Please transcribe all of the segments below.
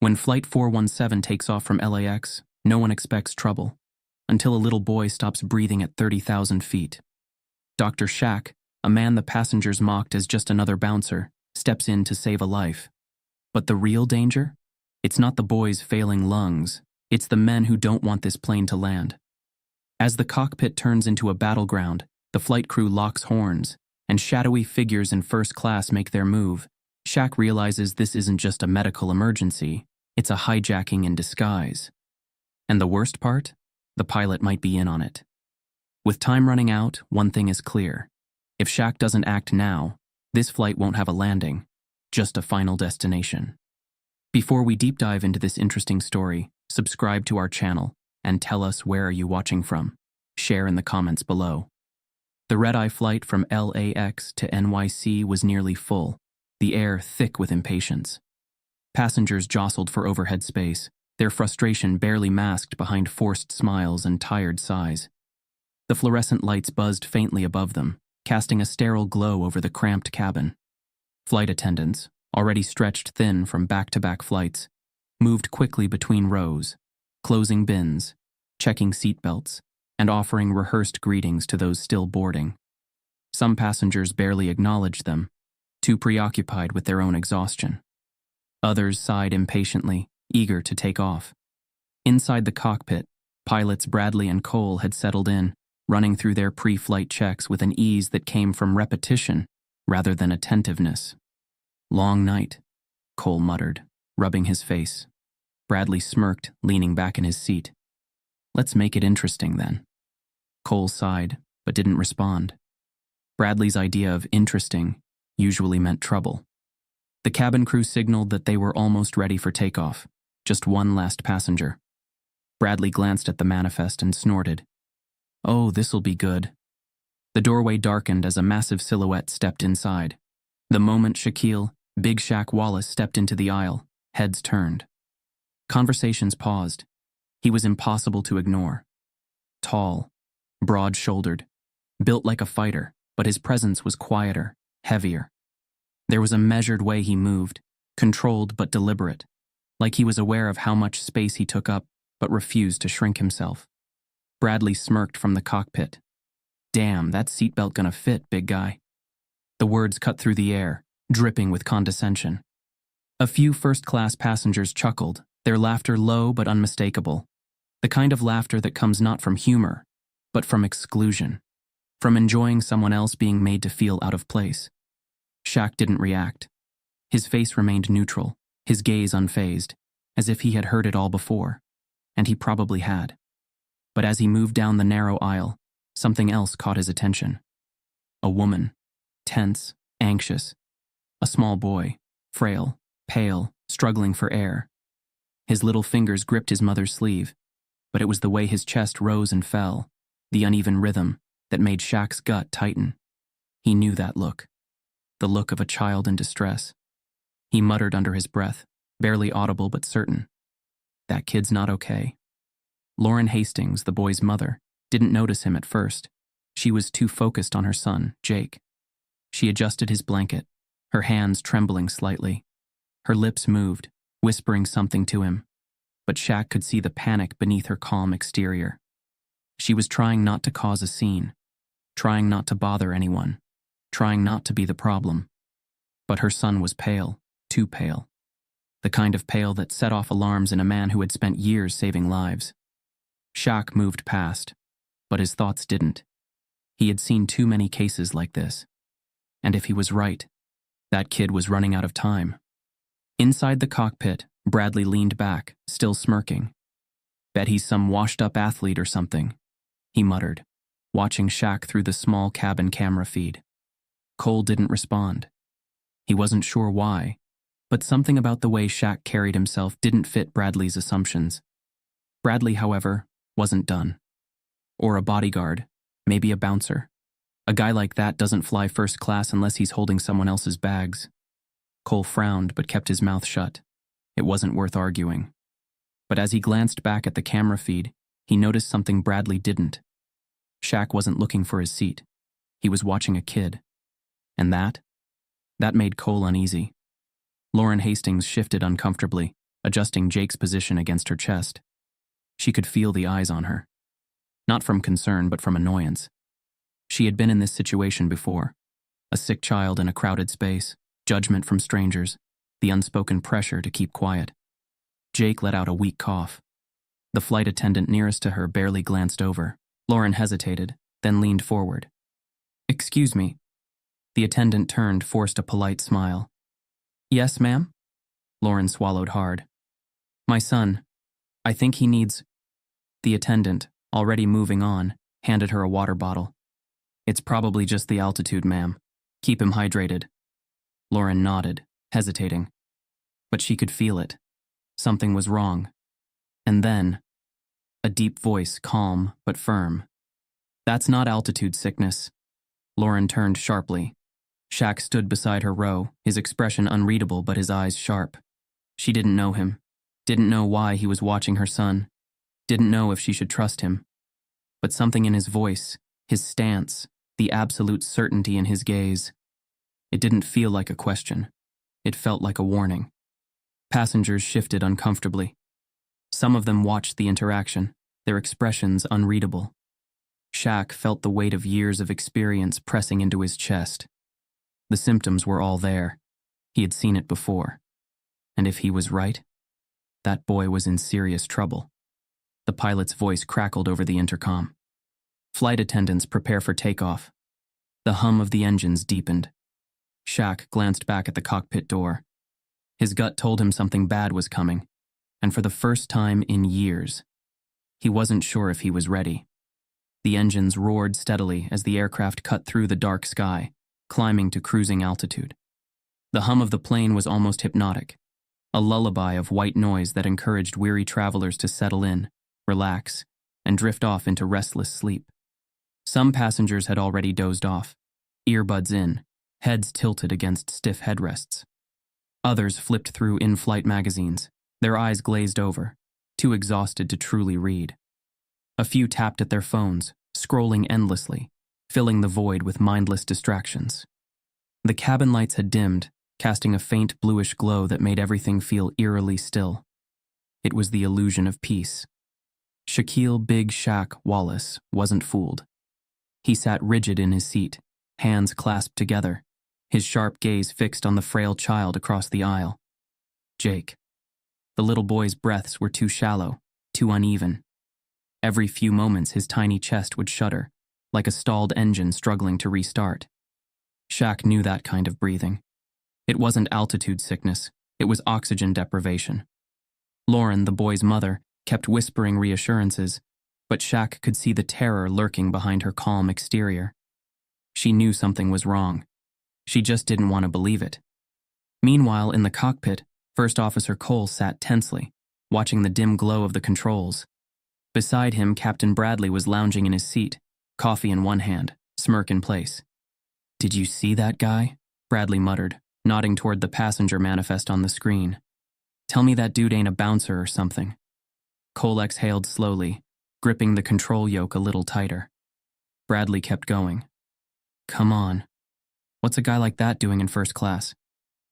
When Flight 417 takes off from LAX, no one expects trouble, until a little boy stops breathing at 30,000 feet. Dr. Shaq, a man the passengers mocked as just another bouncer, steps in to save a life. But the real danger? It's not the boy's failing lungs, it's the men who don't want this plane to land. As the cockpit turns into a battleground, the flight crew locks horns, and shadowy figures in first class make their move. Shaq realizes this isn't just a medical emergency, it's a hijacking in disguise. And the worst part? The pilot might be in on it. With time running out, one thing is clear. If Shaq doesn't act now, this flight won't have a landing, just a final destination. Before we deep dive into this interesting story, subscribe to our channel and tell us where are you watching from. Share in the comments below. The red-eye flight from LAX to NYC was nearly full, the air thick with impatience. Passengers jostled for overhead space, their frustration barely masked behind forced smiles and tired sighs. The fluorescent lights buzzed faintly above them, casting a sterile glow over the cramped cabin. Flight attendants, already stretched thin from back-to-back flights, moved quickly between rows, closing bins, checking seatbelts, and offering rehearsed greetings to those still boarding. Some passengers barely acknowledged them, too preoccupied with their own exhaustion. Others sighed impatiently, eager to take off. Inside the cockpit, pilots Bradley and Cole had settled in, running through their pre-flight checks with an ease that came from repetition rather than attentiveness. "Long night," Cole muttered, rubbing his face. Bradley smirked, leaning back in his seat. "Let's make it interesting, then." Cole sighed, but didn't respond. Bradley's idea of interesting usually meant trouble. The cabin crew signaled that they were almost ready for takeoff, just one last passenger. Bradley glanced at the manifest and snorted. "Oh, this'll be good." The doorway darkened as a massive silhouette stepped inside. The moment Shaquille, Big Shaq Wallace stepped into the aisle, heads turned. Conversations paused. He was impossible to ignore. Tall, broad-shouldered, built like a fighter, but his presence was quieter, heavier. There was a measured way he moved, controlled but deliberate, like he was aware of how much space he took up, but refused to shrink himself. Bradley smirked from the cockpit. "Damn, that seatbelt gonna fit, big guy." The words cut through the air, dripping with condescension. A few first-class passengers chuckled, their laughter low but unmistakable. The kind of laughter that comes not from humor, but from exclusion, from enjoying someone else being made to feel out of place. Shaq didn't react. His face remained neutral, his gaze unfazed, as if he had heard it all before, and he probably had. But as he moved down the narrow aisle, something else caught his attention. A woman, tense, anxious. A small boy, frail, pale, struggling for air. His little fingers gripped his mother's sleeve, but it was the way his chest rose and fell, the uneven rhythm, that made Shaq's gut tighten. He knew that look. The look of a child in distress. He muttered under his breath, barely audible but certain. "That kid's not okay." Lauren Hastings, the boy's mother, didn't notice him at first. She was too focused on her son, Jake. She adjusted his blanket, her hands trembling slightly. Her lips moved, whispering something to him, but Shaq could see the panic beneath her calm exterior. She was trying not to cause a scene, trying not to bother anyone, trying not to be the problem. But her son was pale, too pale. The kind of pale that set off alarms in a man who had spent years saving lives. Shaq moved past, but his thoughts didn't. He had seen too many cases like this. And if he was right, that kid was running out of time. Inside the cockpit, Bradley leaned back, still smirking. "Bet he's some washed-up athlete or something," he muttered, watching Shaq through the small cabin camera feed. Cole didn't respond. He wasn't sure why, but something about the way Shaq carried himself didn't fit Bradley's assumptions. Bradley, however, wasn't done. Or a bodyguard, maybe a bouncer. A guy like that doesn't fly first class unless he's holding someone else's bags. Cole frowned but kept his mouth shut. It wasn't worth arguing. But as he glanced back at the camera feed, he noticed something Bradley didn't. Shaq wasn't looking for his seat. He was watching a kid. And that made Cole uneasy. Lauren Hastings shifted uncomfortably, adjusting Jake's position against her chest. She could feel the eyes on her. Not from concern, but from annoyance. She had been in this situation before. A sick child in a crowded space, judgment from strangers, the unspoken pressure to keep quiet. Jake let out a weak cough. The flight attendant nearest to her barely glanced over. Lauren hesitated, then leaned forward. "Excuse me." The attendant turned, forced a polite smile. "Yes, ma'am?" Lauren swallowed hard. "My son. I think he needs—" The attendant, already moving on, handed her a water bottle. "It's probably just the altitude, ma'am. Keep him hydrated." Lauren nodded, hesitating. But she could feel it. Something was wrong. And then, a deep voice, calm but firm. "That's not altitude sickness." Lauren turned sharply. Shaq stood beside her row, his expression unreadable but his eyes sharp. She didn't know him. Didn't know why he was watching her son. Didn't know if she should trust him. But something in his voice, his stance, the absolute certainty in his gaze. It didn't feel like a question. It felt like a warning. Passengers shifted uncomfortably. Some of them watched the interaction, their expressions unreadable. Shaq felt the weight of years of experience pressing into his chest. The symptoms were all there. He had seen it before. And if he was right, that boy was in serious trouble. The pilot's voice crackled over the intercom. "Flight attendants prepare for takeoff." The hum of the engines deepened. Shaq glanced back at the cockpit door. His gut told him something bad was coming, and for the first time in years, he wasn't sure if he was ready. The engines roared steadily as the aircraft cut through the dark sky, climbing to cruising altitude. The hum of the plane was almost hypnotic, a lullaby of white noise that encouraged weary travelers to settle in, relax, and drift off into restless sleep. Some passengers had already dozed off, earbuds in, heads tilted against stiff headrests. Others flipped through in-flight magazines, their eyes glazed over, too exhausted to truly read. A few tapped at their phones, scrolling endlessly, filling the void with mindless distractions. The cabin lights had dimmed, casting a faint bluish glow that made everything feel eerily still. It was the illusion of peace. Shaquille Big Shaq Wallace wasn't fooled. He sat rigid in his seat, hands clasped together, his sharp gaze fixed on the frail child across the aisle. Jake. The little boy's breaths were too shallow, too uneven. Every few moments his tiny chest would shudder, like a stalled engine struggling to restart. Shaq knew that kind of breathing. It wasn't altitude sickness, it was oxygen deprivation. Lauren, the boy's mother, kept whispering reassurances, but Shaq could see the terror lurking behind her calm exterior. She knew something was wrong. She just didn't want to believe it. Meanwhile, in the cockpit, First Officer Cole sat tensely, watching the dim glow of the controls. Beside him, Captain Bradley was lounging in his seat, coffee in one hand, smirk in place. "Did you see that guy?" Bradley muttered, nodding toward the passenger manifest on the screen. "Tell me that dude ain't a bouncer or something." Cole exhaled slowly, gripping the control yoke a little tighter. Bradley kept going. "Come on. What's a guy like that doing in first class?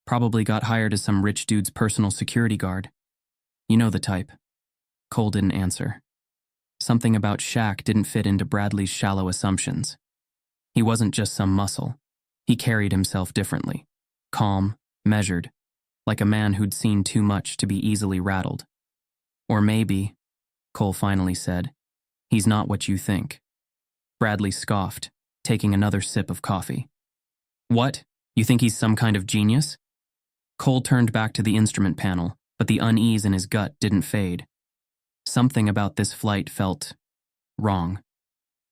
Probably got hired as some rich dude's personal security guard. You know the type." Cole didn't answer. Something about Shaq didn't fit into Bradley's shallow assumptions. He wasn't just some muscle. He carried himself differently. Calm, measured, like a man who'd seen too much to be easily rattled. "Or maybe," Cole finally said, "he's not what you think." Bradley scoffed, taking another sip of coffee. "What? You think he's some kind of genius?" Cole turned back to the instrument panel, but the unease in his gut didn't fade. Something about this flight felt wrong.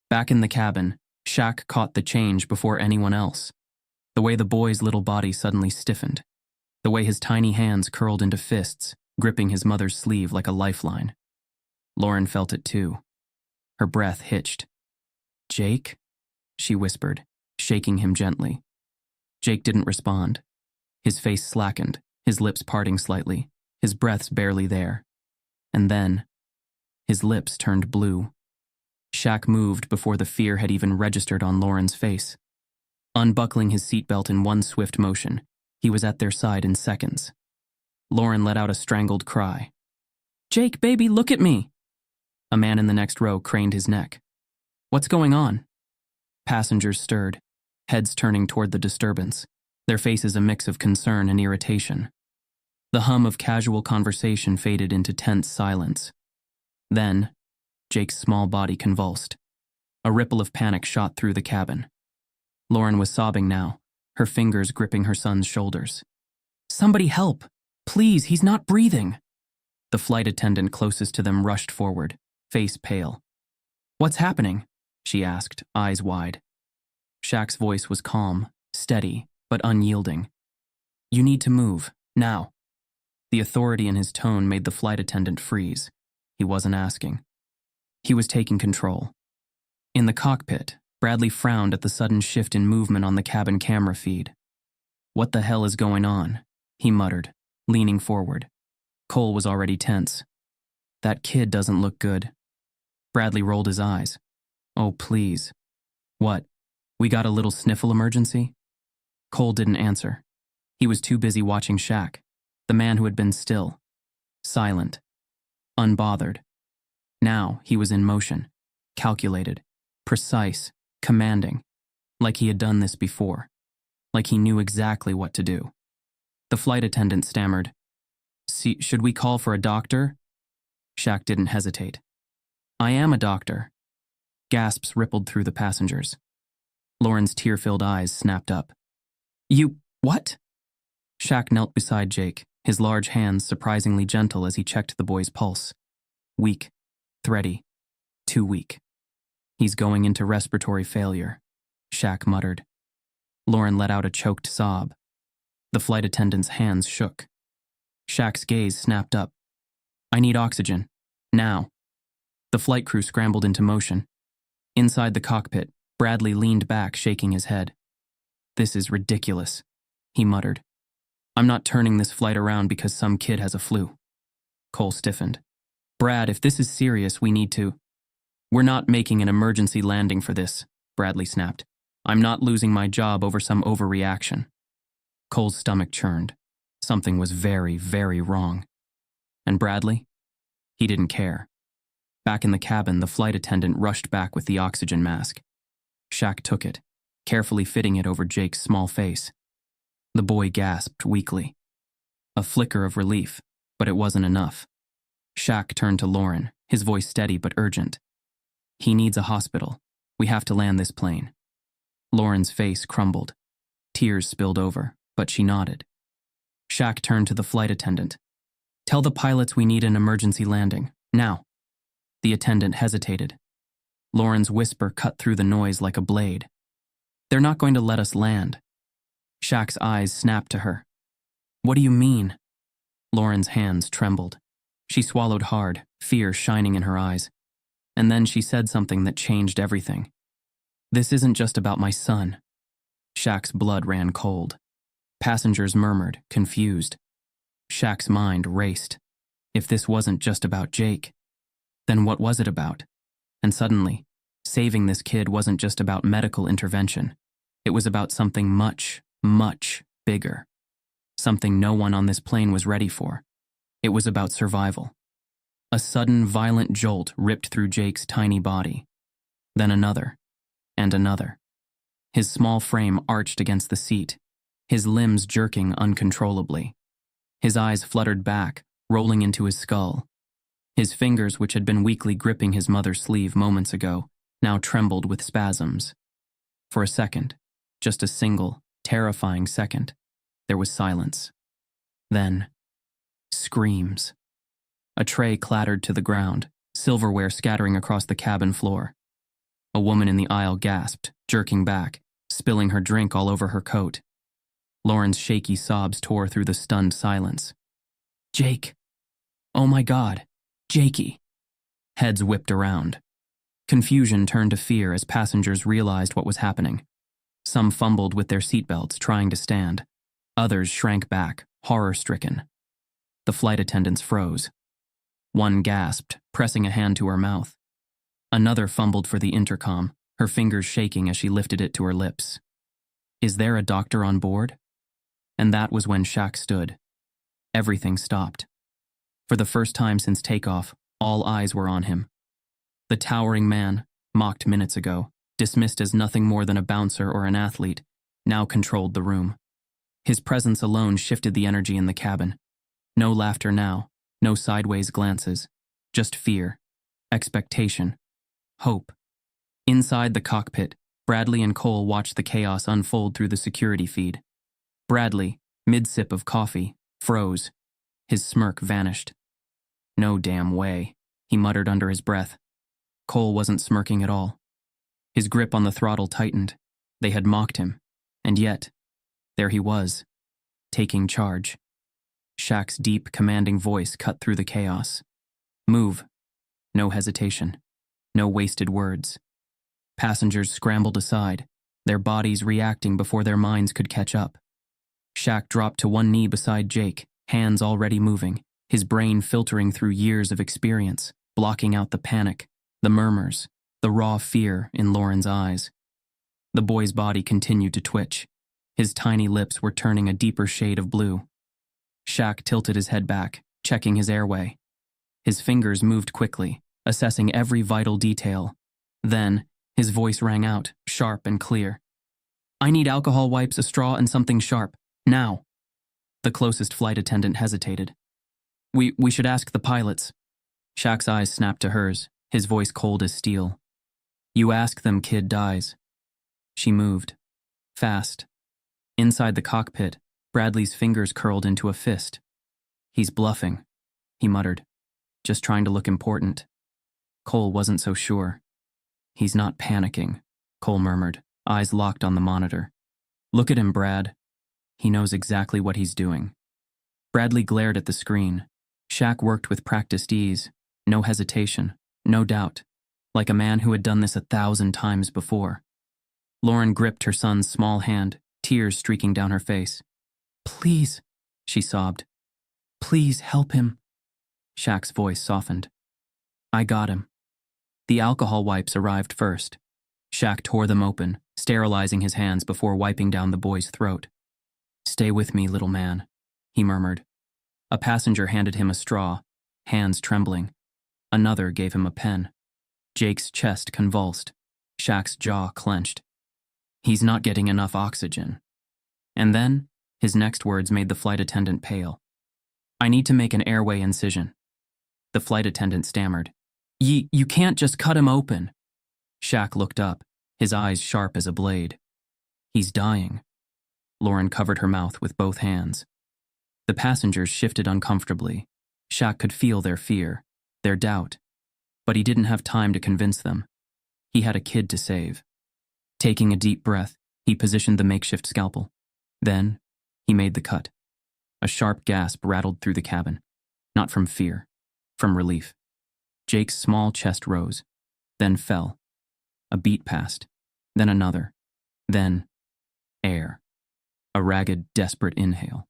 Back in the cabin, Shaq caught the change before anyone else. The way the boy's little body suddenly stiffened. The way his tiny hands curled into fists, gripping his mother's sleeve like a lifeline. Lauren felt it too. Her breath hitched. "Jake?" she whispered, shaking him gently. Jake didn't respond. His face slackened, his lips parting slightly, his breaths barely there. And then, his lips turned blue. Shaq moved before the fear had even registered on Lauren's face. Unbuckling his seatbelt in one swift motion, he was at their side in seconds. Lauren let out a strangled cry. "Jake, baby, look at me!" A man in the next row craned his neck. "What's going on?" Passengers stirred, heads turning toward the disturbance, their faces a mix of concern and irritation. The hum of casual conversation faded into tense silence. Then, Jake's small body convulsed. A ripple of panic shot through the cabin. Lauren was sobbing now, her fingers gripping her son's shoulders. "Somebody help! Please, he's not breathing!" The flight attendant closest to them rushed forward, face pale. "What's happening?" she asked, eyes wide. Shaq's voice was calm, steady, but unyielding. "You need to move, now." The authority in his tone made the flight attendant freeze. He wasn't asking. He was taking control. In the cockpit, Bradley frowned at the sudden shift in movement on the cabin camera feed. "What the hell is going on?" he muttered, leaning forward. Cole was already tense. "That kid doesn't look good." Bradley rolled his eyes. "Oh, please." "What? We got a little sniffle emergency?" Cole didn't answer. He was too busy watching Shaq, the man who had been still, silent, unbothered. Now he was in motion, calculated, precise, commanding, like he had done this before, like he knew exactly what to do. The flight attendant stammered, Should we call for a doctor?" Shaq didn't hesitate. "I am a doctor." Gasps rippled through the passengers. Lauren's tear-filled eyes snapped up. "You, what?" Shaq knelt beside Jake, his large hands surprisingly gentle as he checked the boy's pulse. Weak, thready, too weak. "He's going into respiratory failure," Shaq muttered. Lauren let out a choked sob. The flight attendant's hands shook. Shaq's gaze snapped up. "I need oxygen. Now." The flight crew scrambled into motion. Inside the cockpit, Bradley leaned back, shaking his head. "This is ridiculous," he muttered. "I'm not turning this flight around because some kid has a flu." Cole stiffened. "Brad, if this is serious, we need to—" "We're not making an emergency landing for this," Bradley snapped. "I'm not losing my job over some overreaction." Cole's stomach churned. Something was very, very wrong. And Bradley? He didn't care. Back in the cabin, the flight attendant rushed back with the oxygen mask. Shaq took it, carefully fitting it over Jake's small face. The boy gasped weakly. A flicker of relief, but it wasn't enough. Shaq turned to Lauren, his voice steady but urgent. "He needs a hospital. We have to land this plane." Lauren's face crumbled. Tears spilled over, but she nodded. Shaq turned to the flight attendant. "Tell the pilots we need an emergency landing, now." The attendant hesitated. Lauren's whisper cut through the noise like a blade. "They're not going to let us land." Shaq's eyes snapped to her. "What do you mean?" Lauren's hands trembled. She swallowed hard, fear shining in her eyes. And then she said something that changed everything. "This isn't just about my son." Shaq's blood ran cold. Passengers murmured, confused. Shaq's mind raced. If this wasn't just about Jake, then what was it about? And suddenly, saving this kid wasn't just about medical intervention. It was about something much, much bigger. Something no one on this plane was ready for. It was about survival. A sudden, violent jolt ripped through Jake's tiny body. Then another, and another. His small frame arched against the seat, his limbs jerking uncontrollably. His eyes fluttered back, rolling into his skull. His fingers, which had been weakly gripping his mother's sleeve moments ago, now trembled with spasms. For a second, just a single, terrifying second, there was silence. Then, screams. A tray clattered to the ground, silverware scattering across the cabin floor. A woman in the aisle gasped, jerking back, spilling her drink all over her coat. Lauren's shaky sobs tore through the stunned silence. "Jake! Oh my God! Jakey!" Heads whipped around. Confusion turned to fear as passengers realized what was happening. Some fumbled with their seatbelts, trying to stand. Others shrank back, horror-stricken. The flight attendants froze. One gasped, pressing a hand to her mouth. Another fumbled for the intercom, her fingers shaking as she lifted it to her lips. "Is there a doctor on board?" And that was when Shaq stood. Everything stopped. For the first time since takeoff, all eyes were on him. The towering man, mocked minutes ago, dismissed as nothing more than a bouncer or an athlete, now controlled the room. His presence alone shifted the energy in the cabin. No laughter now, no sideways glances, just fear, expectation, hope. Inside the cockpit, Bradley and Cole watched the chaos unfold through the security feed. Bradley, mid-sip of coffee, froze. His smirk vanished. "No damn way," he muttered under his breath. Cole wasn't smirking at all. His grip on the throttle tightened. They had mocked him. And yet, there he was, taking charge. Shaq's deep, commanding voice cut through the chaos. "Move." No hesitation. No wasted words. Passengers scrambled aside, their bodies reacting before their minds could catch up. Shaq dropped to one knee beside Jake, hands already moving, his brain filtering through years of experience, blocking out the panic, the murmurs, the raw fear in Lauren's eyes. The boy's body continued to twitch. His tiny lips were turning a deeper shade of blue. Shaq tilted his head back, checking his airway. His fingers moved quickly, assessing every vital detail. Then, his voice rang out, sharp and clear. "I need alcohol wipes, a straw, and something sharp. Now." The closest flight attendant hesitated. We should ask the pilots." Shaq's eyes snapped to hers, his voice cold as steel. "You ask them, kid dies." She moved. Fast. Inside the cockpit, Bradley's fingers curled into a fist. "He's bluffing," he muttered. "Just trying to look important." Cole wasn't so sure. "He's not panicking," Cole murmured, eyes locked on the monitor. "Look at him, Brad. He knows exactly what he's doing." Bradley glared at the screen. Shaq worked with practiced ease, no hesitation, no doubt, like a man who had done this 1,000 times before. Lauren gripped her son's small hand, tears streaking down her face. "Please," she sobbed. "Please help him." Shaq's voice softened. "I got him." The alcohol wipes arrived first. Shaq tore them open, sterilizing his hands before wiping down the boy's throat. "Stay with me, little man," he murmured. A passenger handed him a straw, hands trembling. Another gave him a pen. Jake's chest convulsed. Shaq's jaw clenched. "He's not getting enough oxygen." And then, his next words made the flight attendant pale. "I need to make an airway incision." The flight attendant stammered. You can't just cut him open." Shaq looked up, his eyes sharp as a blade. "He's dying." Lauren covered her mouth with both hands. The passengers shifted uncomfortably. Shaq could feel their fear, their doubt. But he didn't have time to convince them. He had a kid to save. Taking a deep breath, he positioned the makeshift scalpel. Then, he made the cut. A sharp gasp rattled through the cabin. Not from fear, from relief. Jake's small chest rose, then fell. A beat passed, then another, then air. A ragged, desperate inhale.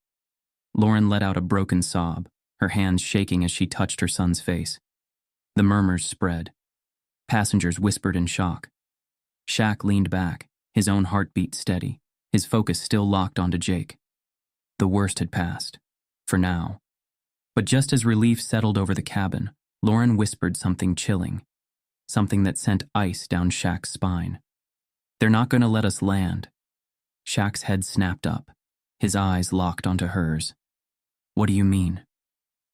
Lauren let out a broken sob, her hands shaking as she touched her son's face. The murmurs spread. Passengers whispered in shock. Shaq leaned back, his own heartbeat steady, his focus still locked onto Jake. The worst had passed, for now. But just as relief settled over the cabin, Lauren whispered something chilling, something that sent ice down Shaq's spine. "They're not going to let us land." Shaq's head snapped up, his eyes locked onto hers. "What do you mean?"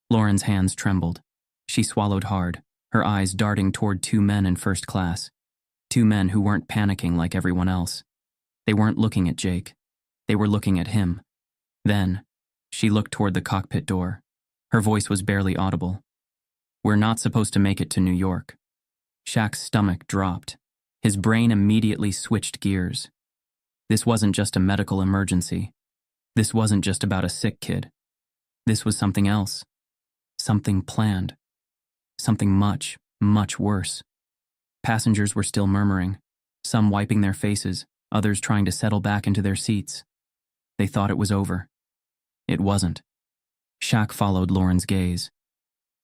Lauren's hands trembled. She swallowed hard, her eyes darting toward two men in first class. Two men who weren't panicking like everyone else. They weren't looking at Jake. They were looking at him. Then, she looked toward the cockpit door. Her voice was barely audible. "We're not supposed to make it to New York." Shaq's stomach dropped. His brain immediately switched gears. This wasn't just a medical emergency. This wasn't just about a sick kid. This was something else. Something planned. Something much, much worse. Passengers were still murmuring, some wiping their faces, others trying to settle back into their seats. They thought it was over. It wasn't. Shaq followed Lauren's gaze.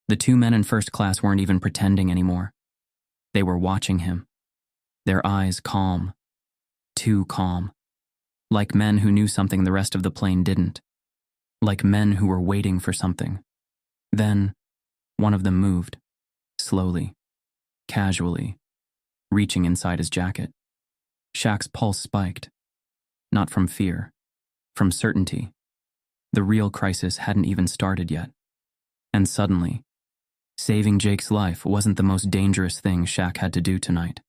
The two men in first class weren't even pretending anymore. They were watching him. Their eyes calm. Too calm. Like men who knew something the rest of the plane didn't. like men who were waiting for something. Then, one of them moved, slowly, casually, reaching inside his jacket. Shaq's pulse spiked, not from fear, from certainty. The real crisis hadn't even started yet. And suddenly, saving Jake's life wasn't the most dangerous thing Shaq had to do tonight.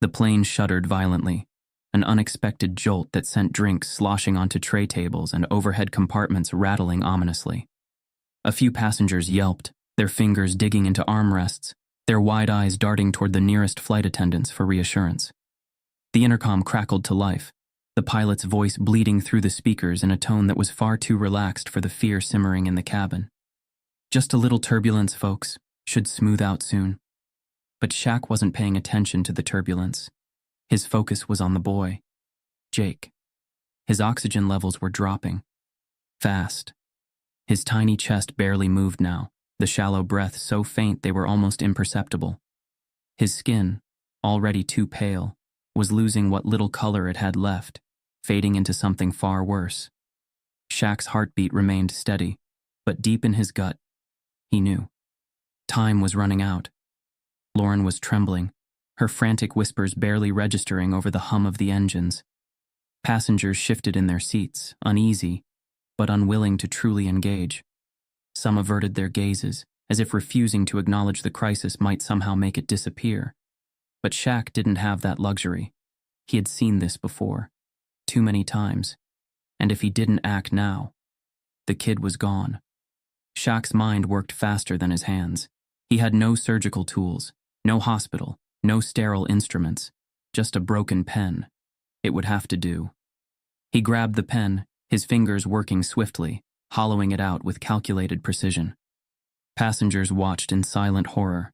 The plane shuddered violently, an unexpected jolt that sent drinks sloshing onto tray tables and overhead compartments rattling ominously. A few passengers yelped, their fingers digging into armrests, their wide eyes darting toward the nearest flight attendants for reassurance. The intercom crackled to life, the pilot's voice bleeding through the speakers in a tone that was far too relaxed for the fear simmering in the cabin. Just a little turbulence, folks. Should smooth out soon. But Shaq wasn't paying attention to the turbulence. His focus was on the boy, Jake. His oxygen levels were dropping. Fast. His tiny chest barely moved now, the shallow breaths so faint they were almost imperceptible. His skin, already too pale, was losing what little color it had left, fading into something far worse. Shaq's heartbeat remained steady, but deep in his gut, he knew. Time was running out. Lauren was trembling, her frantic whispers barely registering over the hum of the engines. Passengers shifted in their seats, uneasy, but unwilling to truly engage. Some averted their gazes, as if refusing to acknowledge the crisis might somehow make it disappear. But Shaq didn't have that luxury. He had seen this before, too many times. And if he didn't act now, the kid was gone. Shaq's mind worked faster than his hands. He had no surgical tools, no hospital, no sterile instruments, just a broken pen. It would have to do. He grabbed the pen, his fingers working swiftly, hollowing it out with calculated precision. Passengers watched in silent horror.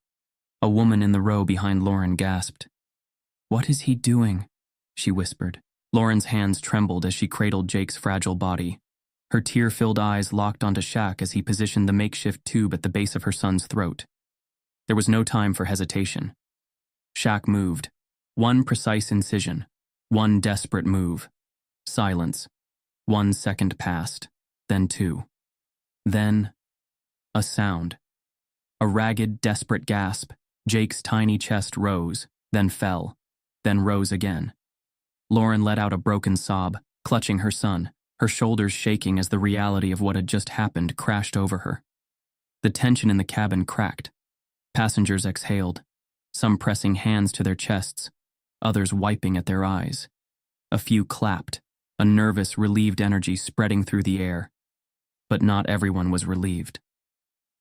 A woman in the row behind Lauren gasped. "What is he doing?" she whispered. Lauren's hands trembled as she cradled Jake's fragile body. Her tear-filled eyes locked onto Shaq as he positioned the makeshift tube at the base of her son's throat. There was no time for hesitation. Shaq moved. One precise incision. One desperate move. Silence. 1 second passed. Then 2. Then, a sound. A ragged, desperate gasp. Jake's tiny chest rose, then fell, then rose again. Lauren let out a broken sob, clutching her son, her shoulders shaking as the reality of what had just happened crashed over her. The tension in the cabin cracked. Passengers exhaled, some pressing hands to their chests, others wiping at their eyes. A few clapped, a nervous, relieved energy spreading through the air. But not everyone was relieved.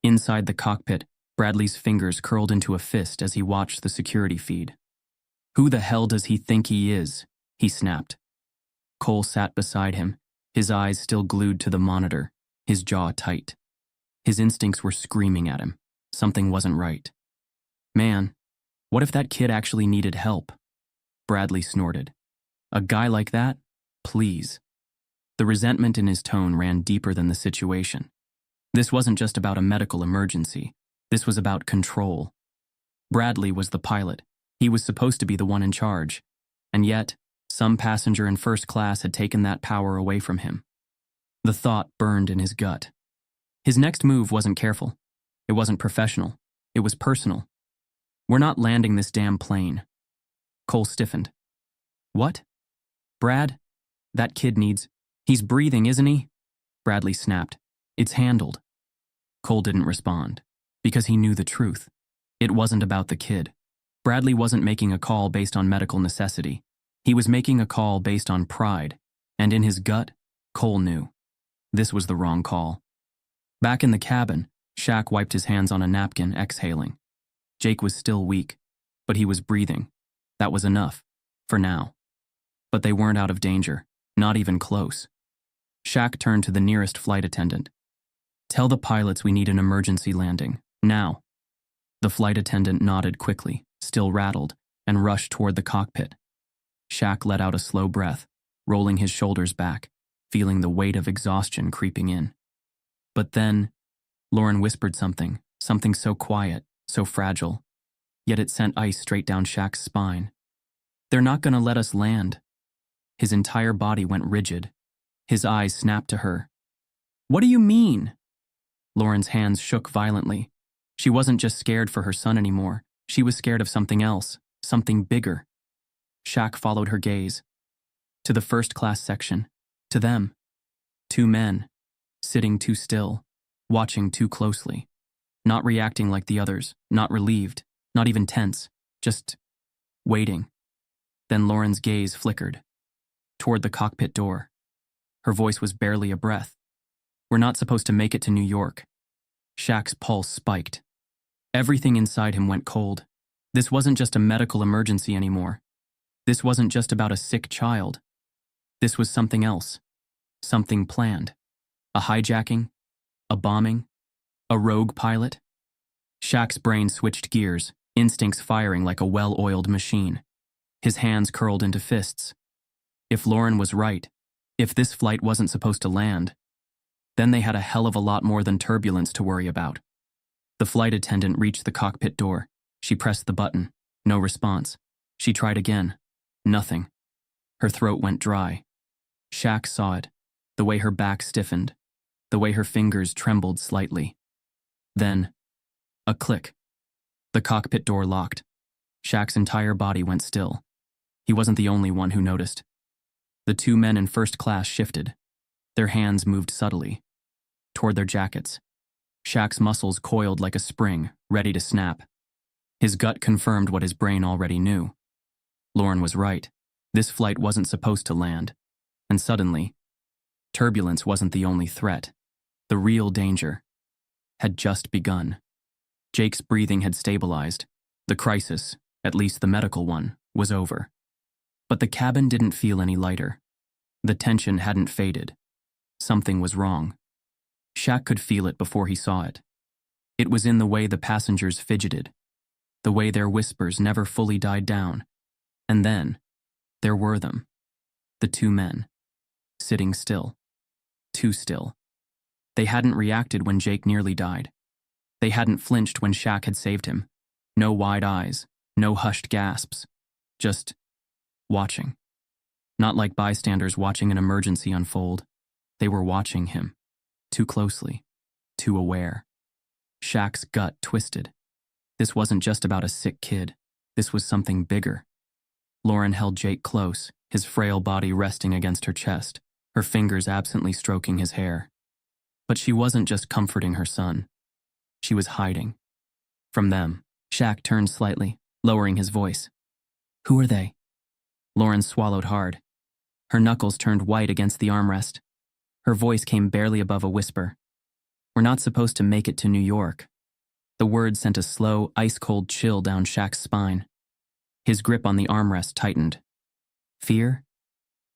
Inside the cockpit, Bradley's fingers curled into a fist as he watched the security feed. "Who the hell does he think he is?" he snapped. Cole sat beside him, his eyes still glued to the monitor, his jaw tight. His instincts were screaming at him. Something wasn't right. "Man, what if that kid actually needed help?" Bradley snorted. "A guy like that? Please." The resentment in his tone ran deeper than the situation. This wasn't just about a medical emergency. This was about control. Bradley was the pilot. He was supposed to be the one in charge. And yet, some passenger in first class had taken that power away from him. The thought burned in his gut. His next move wasn't careful. It wasn't professional. It was personal. "We're not landing this damn plane." Cole stiffened. "What? Brad? That kid needs... He's breathing, isn't he?" Bradley snapped. "It's handled." Cole didn't respond, because he knew the truth. It wasn't about the kid. Bradley wasn't making a call based on medical necessity. He was making a call based on pride, and in his gut, Cole knew. This was the wrong call. Back in the cabin, Shaq wiped his hands on a napkin, exhaling. Jake was still weak, but he was breathing. That was enough, for now. But they weren't out of danger, not even close. Shaq turned to the nearest flight attendant. "Tell the pilots we need an emergency landing, now." The flight attendant nodded quickly, still rattled, and rushed toward the cockpit. Shaq let out a slow breath, rolling his shoulders back, feeling the weight of exhaustion creeping in. But then, Lauren whispered something so quiet, so fragile, yet it sent ice straight down Shaq's spine. "They're not gonna let us land." His entire body went rigid. His eyes snapped to her. What do you mean? Lauren's hands shook violently. She wasn't just scared for her son anymore. She was scared of something else, something bigger. Shaq followed her gaze. To the first-class section. To them. Two men. Sitting too still. Watching too closely. Not reacting like the others. Not relieved. Not even tense. Just waiting. Then Lauren's gaze flickered. Toward the cockpit door. Her voice was barely a breath. We're not supposed to make it to New York. Shaq's pulse spiked. Everything inside him went cold. This wasn't just a medical emergency anymore. This wasn't just about a sick child. This was something else. Something planned. A hijacking? A bombing? A rogue pilot? Shaq's brain switched gears, instincts firing like a well-oiled machine. His hands curled into fists. If Lauren was right, if this flight wasn't supposed to land, then they had a hell of a lot more than turbulence to worry about. The flight attendant reached the cockpit door. She pressed the button. No response. She tried again. Nothing. Her throat went dry. Shaq saw it, the way her back stiffened, the way her fingers trembled slightly. Then, a click. The cockpit door locked. Shaq's entire body went still. He wasn't the only one who noticed. The two men in first class shifted. Their hands moved subtly, toward their jackets. Shaq's muscles coiled like a spring, ready to snap. His gut confirmed what his brain already knew. Lauren was right. This flight wasn't supposed to land. And suddenly, turbulence wasn't the only threat. The real danger had just begun. Jake's breathing had stabilized. The crisis, at least the medical one, was over. But the cabin didn't feel any lighter. The tension hadn't faded. Something was wrong. Shaq could feel it before he saw it. It was in the way the passengers fidgeted, the way their whispers never fully died down. And then, there were them. The two men. Sitting still. Too still. They hadn't reacted when Jake nearly died. They hadn't flinched when Shaq had saved him. No wide eyes, no hushed gasps. Just watching. Not like bystanders watching an emergency unfold. They were watching him. Too closely. Too aware. Shaq's gut twisted. This wasn't just about a sick kid. This was something bigger. Lauren held Jake close, his frail body resting against her chest, her fingers absently stroking his hair. But she wasn't just comforting her son. She was hiding. From them. Shaq turned slightly, lowering his voice. Who are they? Lauren swallowed hard. Her knuckles turned white against the armrest. Her voice came barely above a whisper. We're not supposed to make it to New York. The word sent a slow, ice-cold chill down Shaq's spine. His grip on the armrest tightened. Fear?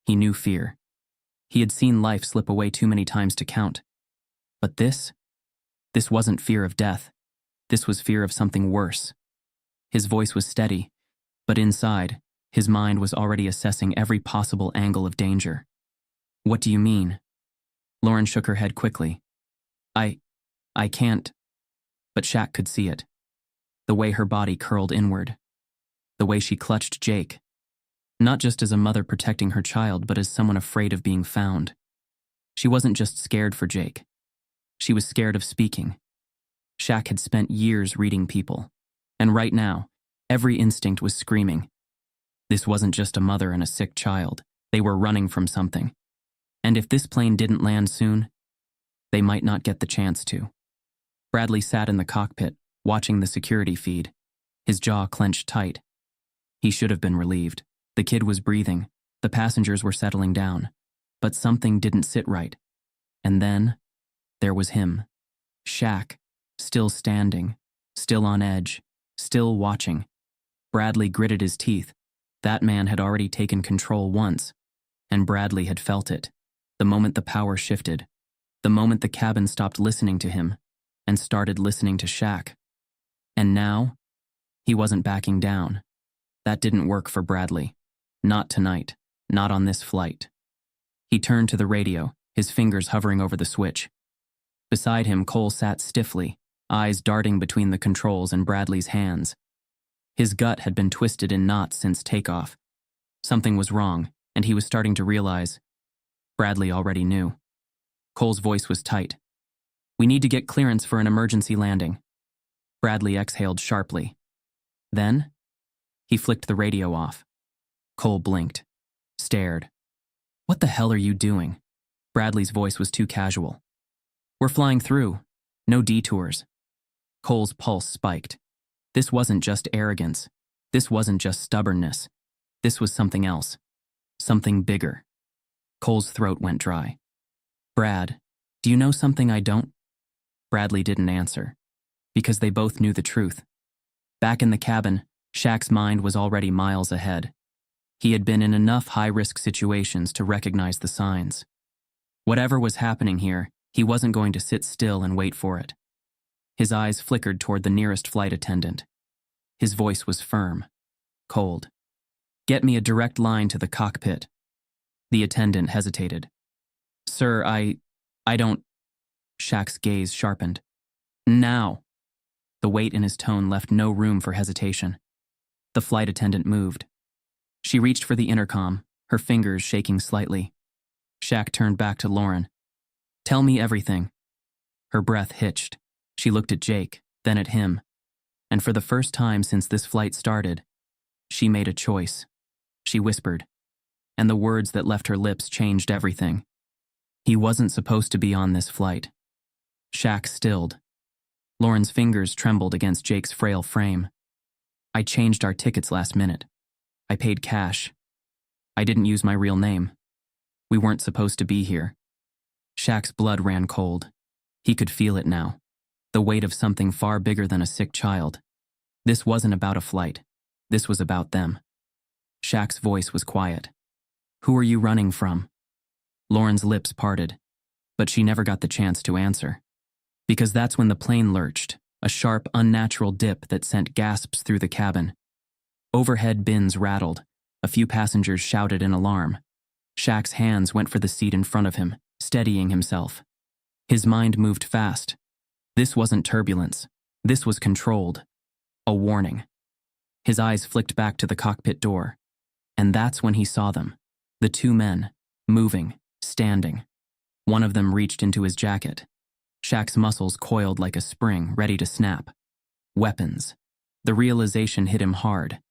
He knew fear. He had seen life slip away too many times to count. But this wasn't fear of death. This was fear of something worse. His voice was steady, but inside, his mind was already assessing every possible angle of danger. What do you mean? Lauren shook her head quickly. I can't. But Shaq could see it. The way her body curled inward. The way she clutched Jake. Not just as a mother protecting her child, but as someone afraid of being found. She wasn't just scared for Jake. She was scared of speaking. Shaq had spent years reading people. And right now, every instinct was screaming. This wasn't just a mother and a sick child. They were running from something. And if this plane didn't land soon, they might not get the chance to. Bradley sat in the cockpit, watching the security feed, his jaw clenched tight. He should have been relieved. The kid was breathing. The passengers were settling down. But something didn't sit right. And then, there was him. Shaq, still standing, still on edge, still watching. Bradley gritted his teeth. That man had already taken control once, and Bradley had felt it. The moment the power shifted, the moment the cabin stopped listening to him and started listening to Shaq. And now, he wasn't backing down. That didn't work for Bradley. Not tonight. Not on this flight. He turned to the radio, his fingers hovering over the switch. Beside him, Cole sat stiffly, eyes darting between the controls and Bradley's hands. His gut had been twisted in knots since takeoff. Something was wrong, and he was starting to realize. Bradley already knew. Cole's voice was tight. "We need to get clearance for an emergency landing." Bradley exhaled sharply. Then, he flicked the radio off. Cole blinked, stared. "What the hell are you doing?" Bradley's voice was too casual. "We're flying through. No detours." Cole's pulse spiked. This wasn't just arrogance. This wasn't just stubbornness. This was something else. Something bigger. Cole's throat went dry. "Brad, do you know something I don't?" Bradley didn't answer, because they both knew the truth. Back in the cabin, Shaq's mind was already miles ahead. He had been in enough high-risk situations to recognize the signs. Whatever was happening here, he wasn't going to sit still and wait for it. His eyes flickered toward the nearest flight attendant. His voice was firm, cold. "Get me a direct line to the cockpit." The attendant hesitated. "Sir, I don't..." Shaq's gaze sharpened. "Now." The weight in his tone left no room for hesitation. The flight attendant moved. She reached for the intercom, her fingers shaking slightly. Shaq turned back to Lauren. "Tell me everything." Her breath hitched. She looked at Jake, then at him. And for the first time since this flight started, she made a choice. She whispered. And the words that left her lips changed everything. He wasn't supposed to be on this flight. Shaq stilled. Lauren's fingers trembled against Jake's frail frame. "I changed our tickets last minute. I paid cash. I didn't use my real name. We weren't supposed to be here." Shaq's blood ran cold. He could feel it now. The weight of something far bigger than a sick child. This wasn't about a flight. This was about them. Shaq's voice was quiet. "Who are you running from?" Lauren's lips parted, but she never got the chance to answer. Because that's when the plane lurched, a sharp, unnatural dip that sent gasps through the cabin. Overhead bins rattled. A few passengers shouted in alarm. Shaq's hands went for the seat in front of him, steadying himself. His mind moved fast. This wasn't turbulence. This was controlled. A warning. His eyes flicked back to the cockpit door. And that's when he saw them. The two men, moving, standing. One of them reached into his jacket. Shaq's muscles coiled like a spring, ready to snap. Weapons. The realization hit him hard.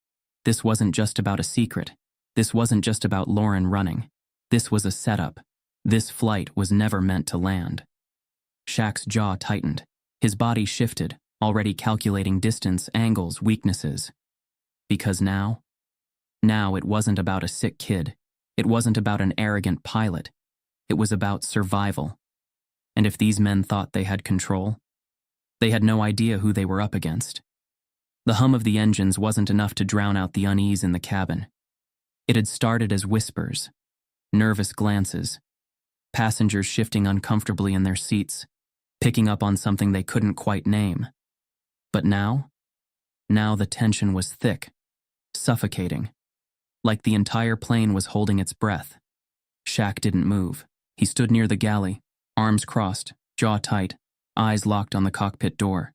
This wasn't just about a secret. This wasn't just about Lauren running. This was a setup. This flight was never meant to land. Shaq's jaw tightened. His body shifted, already calculating distance, angles, weaknesses. Because now it wasn't about a sick kid. It wasn't about an arrogant pilot. It was about survival. And if these men thought they had control, they had no idea who they were up against. The hum of the engines wasn't enough to drown out the unease in the cabin. It had started as whispers, nervous glances, passengers shifting uncomfortably in their seats, picking up on something they couldn't quite name. But now the tension was thick, suffocating, like the entire plane was holding its breath. Shaq didn't move. He stood near the galley, arms crossed, jaw tight, eyes locked on the cockpit door.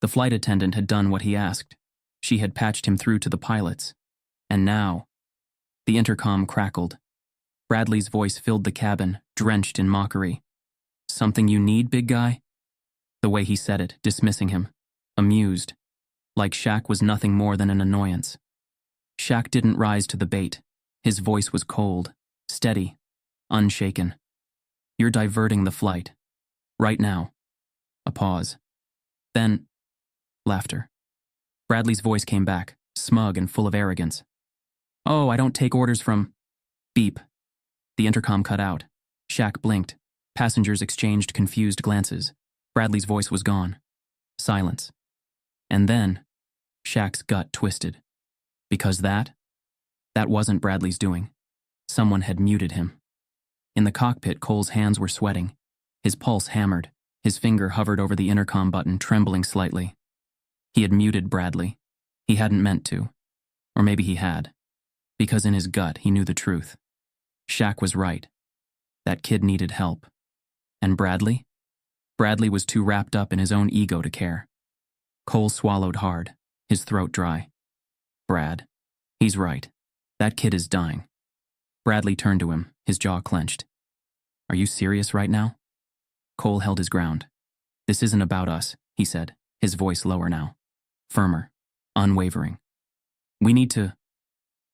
The flight attendant had done what he asked. She had patched him through to the pilots. And now, the intercom crackled. Bradley's voice filled the cabin, drenched in mockery. "Something you need, big guy?" The way he said it, dismissing him, amused, like Shaq was nothing more than an annoyance. Shaq didn't rise to the bait. His voice was cold, steady, unshaken. "You're diverting the flight. Right now." A pause. Then, laughter. Bradley's voice came back, smug and full of arrogance. "Oh, I don't take orders from..." Beep. The intercom cut out. Shaq blinked. Passengers exchanged confused glances. Bradley's voice was gone. Silence. And then, Shaq's gut twisted. Because that wasn't Bradley's doing. Someone had muted him. In the cockpit, Cole's hands were sweating. His pulse hammered. His finger hovered over the intercom button, trembling slightly. He had muted Bradley. He hadn't meant to. Or maybe he had. Because in his gut, he knew the truth. Shaq was right. That kid needed help. And Bradley? Bradley was too wrapped up in his own ego to care. Cole swallowed hard, his throat dry. Brad. He's right. That kid is dying. Bradley turned to him, his jaw clenched. "Are you serious right now?" Cole held his ground. "This isn't about us," he said, his voice lower now. Firmer, unwavering. "We need to—"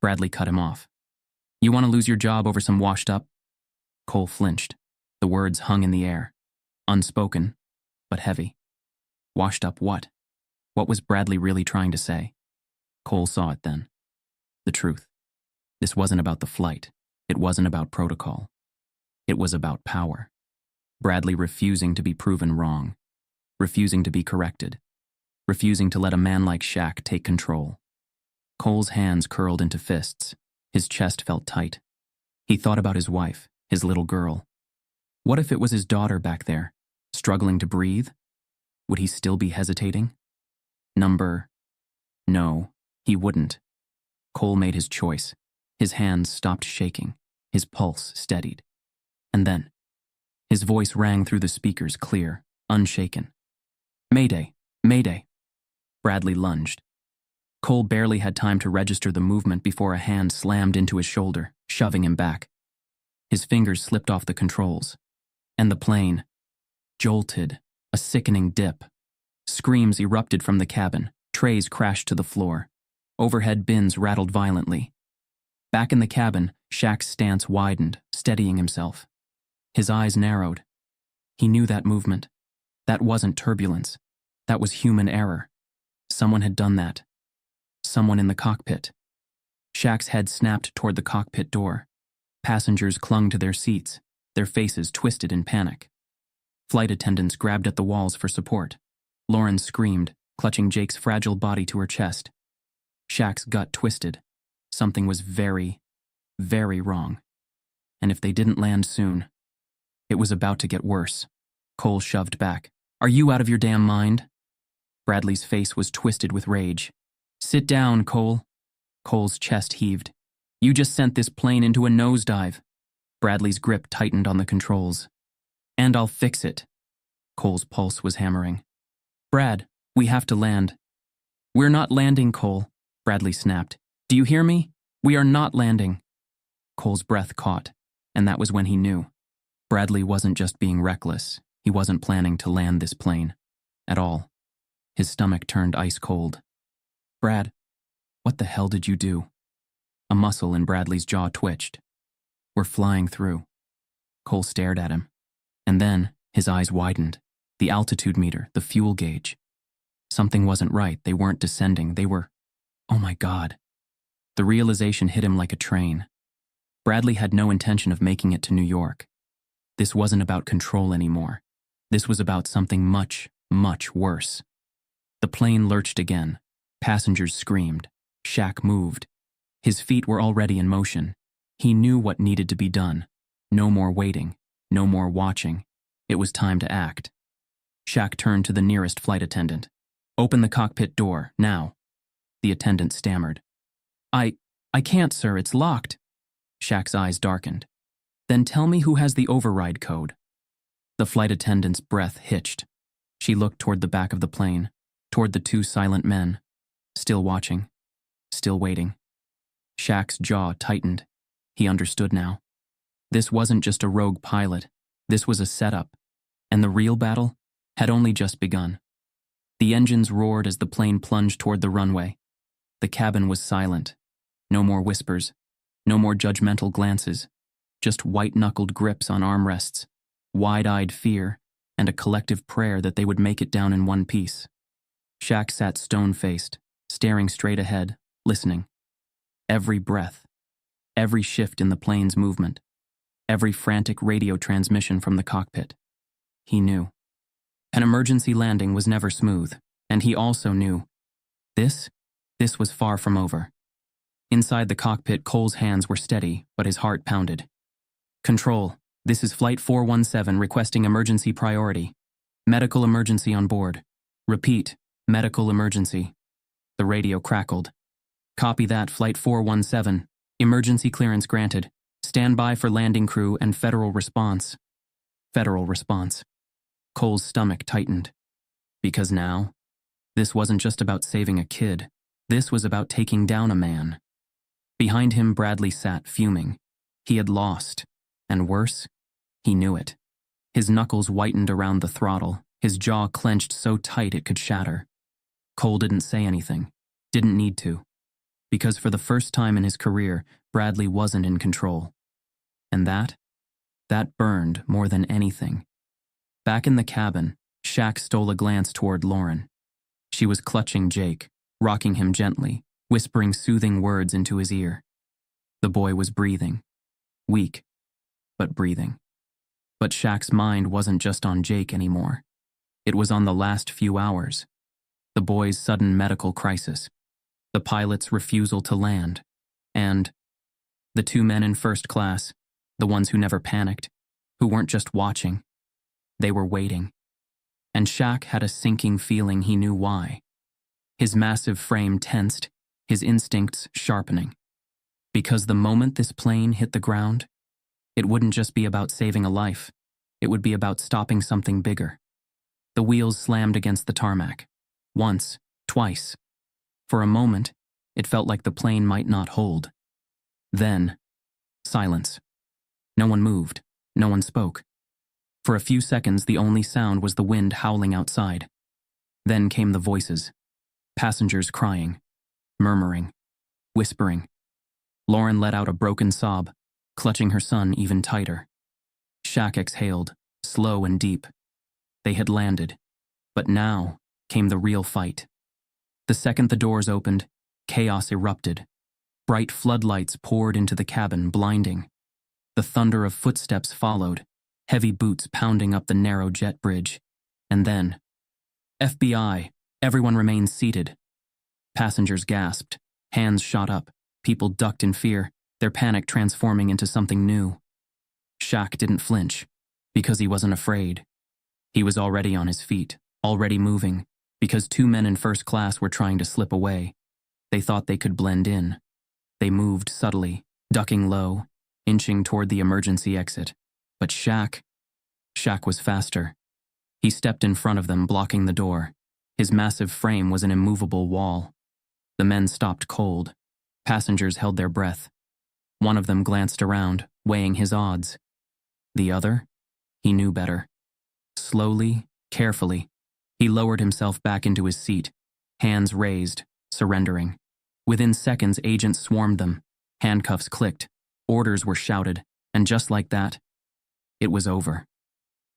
Bradley cut him off. "You want to lose your job over some washed up?" Cole flinched. The words hung in the air. Unspoken, but heavy. Washed up what? What was Bradley really trying to say? Cole saw it then. The truth. This wasn't about the flight. It wasn't about protocol. It was about power. Bradley refusing to be proven wrong. Refusing to be corrected. Refusing to let a man like Shaq take control. Cole's hands curled into fists. His chest felt tight. He thought about his wife, his little girl. What if it was his daughter back there, struggling to breathe? Would he still be hesitating? No, he wouldn't. Cole made his choice. His hands stopped shaking. His pulse steadied. And then, his voice rang through the speakers clear, unshaken. "Mayday! Mayday!" Bradley lunged. Cole barely had time to register the movement before a hand slammed into his shoulder, shoving him back. His fingers slipped off the controls, and the plane jolted, a sickening dip. Screams erupted from the cabin, trays crashed to the floor. Overhead bins rattled violently. Back in the cabin, Shaq's stance widened, steadying himself. His eyes narrowed. He knew that movement. That wasn't turbulence. That was human error. Someone had done that. Someone in the cockpit. Shaq's head snapped toward the cockpit door. Passengers clung to their seats, their faces twisted in panic. Flight attendants grabbed at the walls for support. Lauren screamed, clutching Jake's fragile body to her chest. Shaq's gut twisted. Something was very, very wrong. And if they didn't land soon, it was about to get worse. Cole shoved back. "Are you out of your damn mind?" Bradley's face was twisted with rage. "Sit down, Cole." Cole's chest heaved. "You just sent this plane into a nosedive." Bradley's grip tightened on the controls. "And I'll fix it." Cole's pulse was hammering. "Brad, we have to land." "We're not landing, Cole," Bradley snapped. "Do you hear me? We are not landing." Cole's breath caught, and that was when he knew. Bradley wasn't just being reckless. He wasn't planning to land this plane. At all. His stomach turned ice cold. "Brad, what the hell did you do?" A muscle in Bradley's jaw twitched. "We're flying through." Cole stared at him. And then, his eyes widened. The altitude meter, the fuel gauge. Something wasn't right. They weren't descending. They were... Oh my God. The realization hit him like a train. Bradley had no intention of making it to New York. This wasn't about control anymore. This was about something much, much worse. The plane lurched again. Passengers screamed. Shaq moved. His feet were already in motion. He knew what needed to be done. No more waiting. No more watching. It was time to act. Shaq turned to the nearest flight attendant. "Open the cockpit door, now." The attendant stammered. I can't, sir, it's locked." Shaq's eyes darkened. "Then tell me who has the override code." The flight attendant's breath hitched. She looked toward the back of the plane, toward the two silent men, still watching, still waiting. Shaq's jaw tightened. He understood now. This wasn't just a rogue pilot. This was a setup. And the real battle had only just begun. The engines roared as the plane plunged toward the runway. The cabin was silent. No more whispers. No more judgmental glances. Just white-knuckled grips on armrests, wide-eyed fear, and a collective prayer that they would make it down in one piece. Shaq sat stone-faced, staring straight ahead, listening. Every breath, every shift in the plane's movement, every frantic radio transmission from the cockpit. He knew. An emergency landing was never smooth, and he also knew. This was far from over. Inside the cockpit, Cole's hands were steady, but his heart pounded. "Control, this is Flight 417 requesting emergency priority. Medical emergency on board. Repeat, medical emergency." The radio crackled. "Copy that, Flight 417. Emergency clearance granted. Stand by for landing crew and federal response." Federal response. Cole's stomach tightened. Because now, this wasn't just about saving a kid. This was about taking down a man. Behind him, Bradley sat, fuming. He had lost. And worse, he knew it. His knuckles whitened around the throttle, his jaw clenched so tight it could shatter. Cole didn't say anything, didn't need to, because for the first time in his career, Bradley wasn't in control. And that burned more than anything. Back in the cabin, Shaq stole a glance toward Lauren. She was clutching Jake, rocking him gently, whispering soothing words into his ear. The boy was breathing. Weak, but breathing. But Shaq's mind wasn't just on Jake anymore. It was on the last few hours. The boy's sudden medical crisis, the pilot's refusal to land, and the two men in first class, the ones who never panicked, who weren't just watching. They were waiting. And Shaq had a sinking feeling he knew why. His massive frame tensed, his instincts sharpening. Because the moment this plane hit the ground, it wouldn't just be about saving a life. It would be about stopping something bigger. The wheels slammed against the tarmac. Once, twice. For a moment, it felt like the plane might not hold. Then, silence. No one moved. No one spoke. For a few seconds, the only sound was the wind howling outside. Then came the voices. Passengers crying, murmuring, whispering. Lauren let out a broken sob, clutching her son even tighter. Shaq exhaled, slow and deep. They had landed, but now came the real fight. The second the doors opened, chaos erupted. Bright floodlights poured into the cabin, blinding. The thunder of footsteps followed, heavy boots pounding up the narrow jet bridge. And then, FBI, everyone remained seated. Passengers gasped, hands shot up, people ducked in fear, their panic transforming into something new. Shaq didn't flinch, because he wasn't afraid. He was already on his feet, already moving, because two men in first class were trying to slip away. They thought they could blend in. They moved subtly, ducking low, inching toward the emergency exit. But Shaq was faster. He stepped in front of them, blocking the door. His massive frame was an immovable wall. The men stopped cold. Passengers held their breath. One of them glanced around, weighing his odds. The other? He knew better. Slowly, carefully, he lowered himself back into his seat, hands raised, surrendering. Within seconds, agents swarmed them. Handcuffs clicked. Orders were shouted. And just like that, it was over.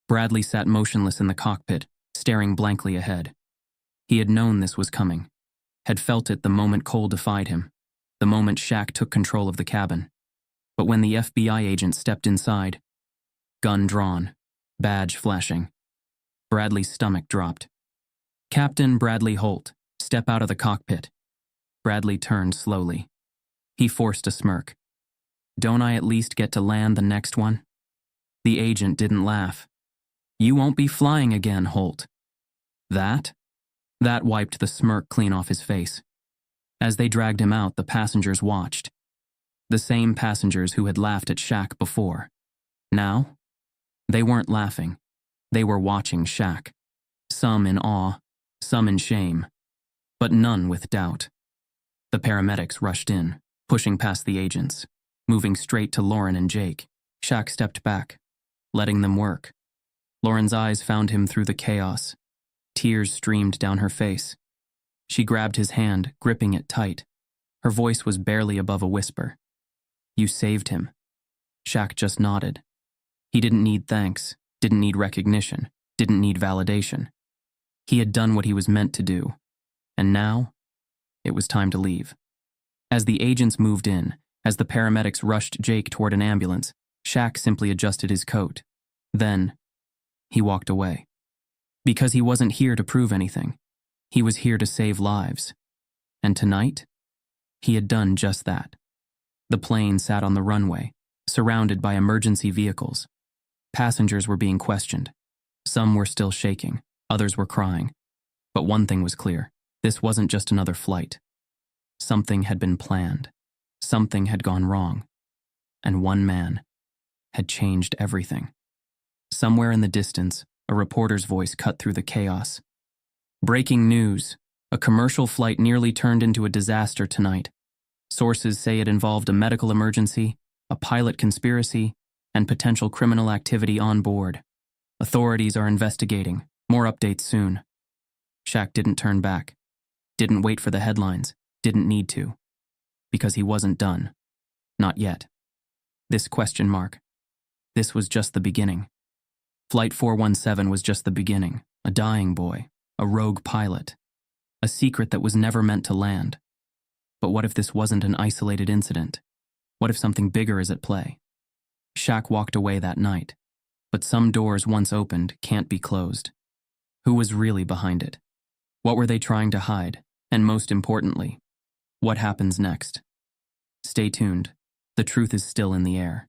Bradley sat motionless in the cockpit, staring blankly ahead. He had known this was coming, had felt it the moment Cole defied him, the moment Shaq took control of the cabin. But when the FBI agent stepped inside, gun drawn, badge flashing, Bradley's stomach dropped. "Captain Bradley Holt, step out of the cockpit." Bradley turned slowly. He forced a smirk. "Don't I at least get to land the next one?" The agent didn't laugh. "You won't be flying again, Holt." That wiped the smirk clean off his face. As they dragged him out, the passengers watched. The same passengers who had laughed at Shaq before. Now, they weren't laughing. They were watching Shaq. Some in awe, some in shame, but none with doubt. The paramedics rushed in, pushing past the agents, moving straight to Lauren and Jake. Shaq stepped back, letting them work. Lauren's eyes found him through the chaos. Tears streamed down her face. She grabbed his hand, gripping it tight. Her voice was barely above a whisper. "You saved him." Shaq just nodded. He didn't need thanks, didn't need recognition, didn't need validation. He had done what he was meant to do. And now, it was time to leave. As the agents moved in, as the paramedics rushed Jake toward an ambulance, Shaq simply adjusted his coat. Then, he walked away. Because he wasn't here to prove anything. He was here to save lives. And tonight, he had done just that. The plane sat on the runway, surrounded by emergency vehicles. Passengers were being questioned. Some were still shaking, others were crying. But one thing was clear. This wasn't just another flight. Something had been planned. Something had gone wrong. And one man had changed everything. Somewhere in the distance, a reporter's voice cut through the chaos. "Breaking news. A commercial flight nearly turned into a disaster tonight. Sources say it involved a medical emergency, a pilot conspiracy, and potential criminal activity on board. Authorities are investigating. More updates soon. Shaq didn't turn back. Didn't wait for the headlines. Didn't need to. Because he wasn't done. Not yet. This question mark. This was just the beginning. Flight 417 was just the beginning. A dying boy. A rogue pilot. A secret that was never meant to land. But what if this wasn't an isolated incident? What if something bigger is at play? Shaq walked away that night. But some doors once opened can't be closed. Who was really behind it? What were they trying to hide? And most importantly, what happens next? Stay tuned. The truth is still in the air.